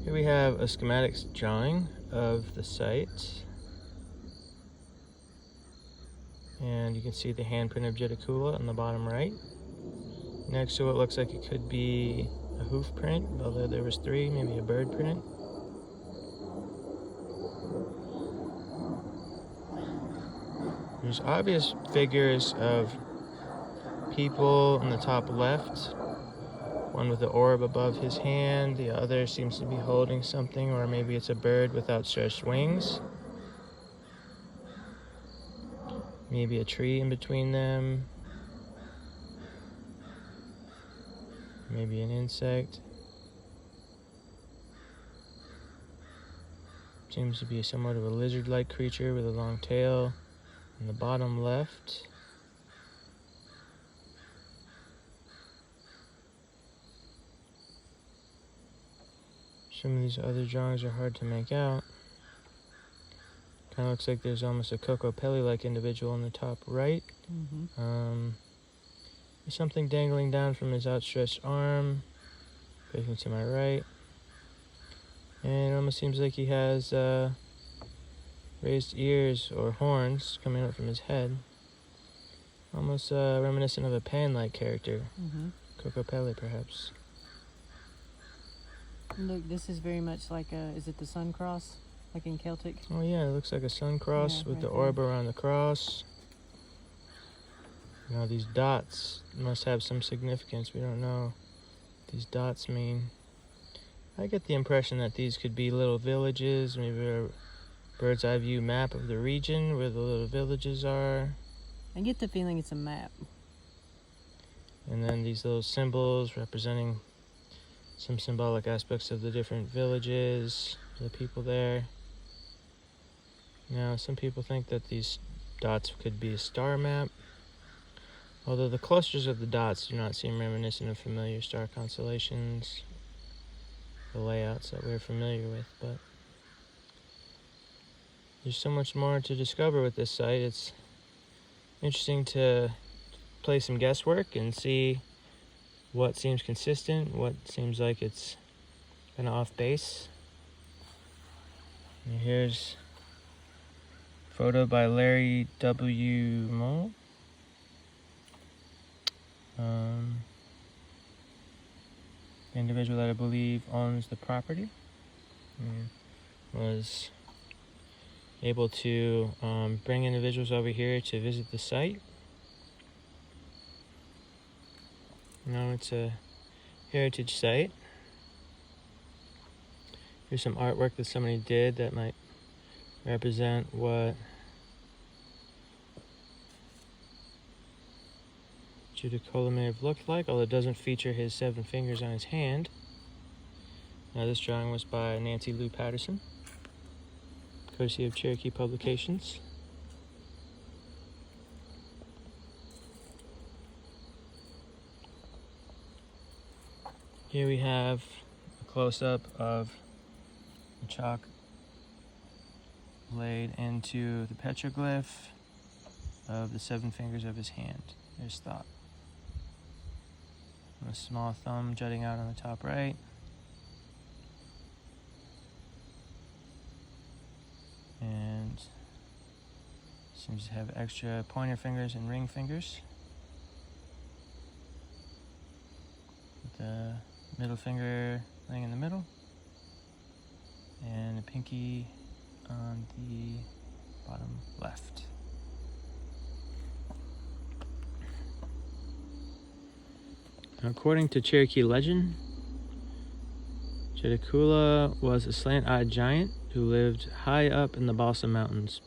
Here we have a schematics drawing of the site. And you can see the handprint of Judaculla on the bottom right. Next to it looks like it could be a hoof print, although there was 3, maybe a bird print. There's obvious figures of people in the top left. One with the orb above his hand, the other seems to be holding something, or maybe it's a bird with outstretched wings. Maybe a tree in between them. Maybe an insect. Seems to be somewhat of a lizard-like creature with a long tail. On the bottom left, some of these other drawings are hard to make out. Kind of looks like there's almost a Judaculla-like individual in the top right. There's something dangling down from his outstretched arm, facing to my right. And it almost seems like he has raised ears or horns coming up from his head. Almost reminiscent of a Pan-like character. Judaculla, perhaps. Look, this is very much like is it the sun cross, like in Celtic? Oh yeah, it looks like a sun cross with the orb around the cross. Now these dots must have some significance. We don't know what these dots mean. I get the impression that these could be little villages, maybe a bird's eye view map of the region where the little villages are. I get the feeling it's a map. And then these little symbols representing some symbolic aspects of the different villages, the people there. Now, some people think that these dots could be a star map, although the clusters of the dots do not seem reminiscent of familiar star constellations, the layouts that we're familiar with, but there's so much more to discover with this site. It's interesting to play some guesswork and see what seems consistent, what seems like it's kind of off base. And here's a photo by Larry W. Moll. The individual that I believe owns the property and was able to bring individuals over here to visit the site. Now it's a heritage site. Here's some artwork that somebody did that might represent what Judaculla may have looked like, although it doesn't feature his 7 fingers on his hand. Now this drawing was by Nancy Lou Patterson, courtesy of Cherokee Publications. Here we have a close-up of the chalk laid into the petroglyph of the 7 fingers of his hand. There's thought. And a small thumb jutting out on the top right. And seems to have extra pointer fingers and ring fingers. With the middle finger laying in the middle. And a pinky on the bottom left. According to Cherokee legend, Judaculla was a slant-eyed giant who lived high up in the Balsam Mountains.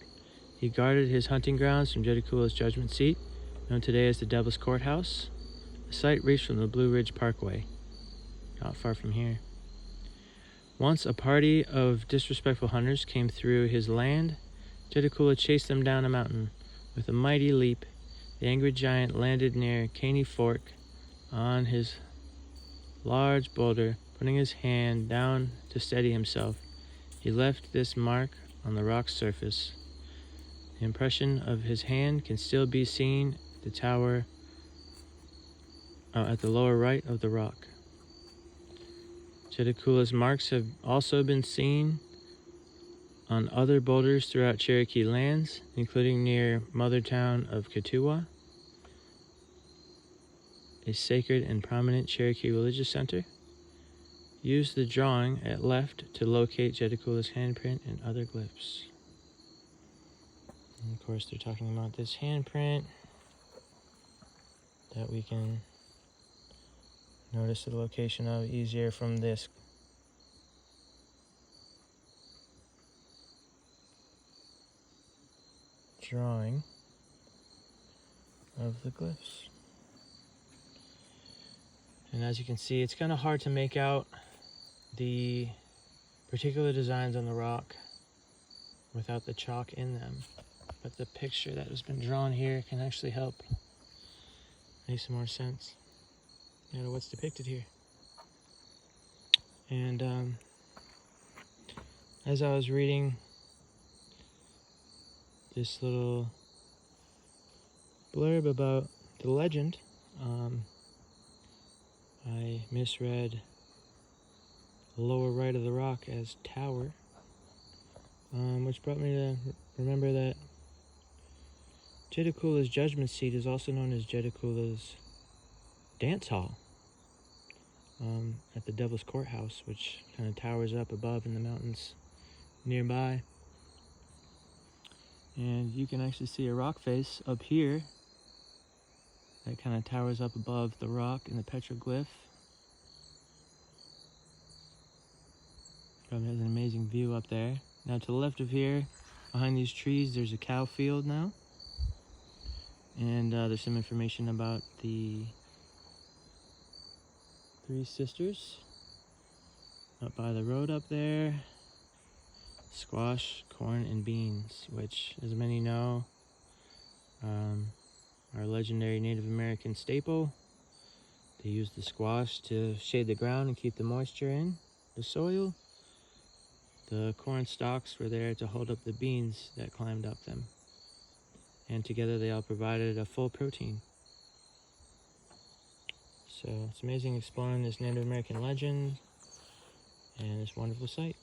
He guarded his hunting grounds from Judaculla's judgment seat, known today as the Devil's Courthouse. The site reached from the Blue Ridge Parkway, not far from here. Once a party of disrespectful hunters came through his land, Judaculla chased them down a mountain. With a mighty leap, the angry giant landed near Caney Fork on his large boulder. Putting his hand down to steady himself, he left this mark on the rock's surface. The impression of his hand can still be seen at the tower at the lower right of the rock. Judaculla's marks have also been seen on other boulders throughout Cherokee lands, including near mother town of Kituwa, a sacred and prominent Cherokee religious center. Use the drawing at left to locate Judaculla's handprint and other glyphs. And of course, they're talking about this handprint that we can notice the location of easier from this drawing of the glyphs. And as you can see, it's kind of hard to make out the particular designs on the rock without the chalk in them. But the picture that has been drawn here can actually help make some more sense out of what's depicted here. And as I was reading this little blurb about the legend, I misread the lower right of the rock as tower, which brought me to remember that Judaculla's judgment seat is also known as Judaculla's dance hall at the Devil's Courthouse, which kind of towers up above in the mountains nearby. And you can actually see a rock face up here that kind of towers up above the rock in the petroglyph. Probably has an amazing view up there. Now to the left of here, behind these trees, there's a cow field now. And there's some information about the three sisters up by the road up there. Squash, corn, and beans, which, as many know, are a legendary Native American staple. They use the squash to shade the ground and keep the moisture in the soil. The corn stalks were there to hold up the beans that climbed up them. And together they all provided a full protein. So it's amazing exploring this Native American legend and this wonderful site.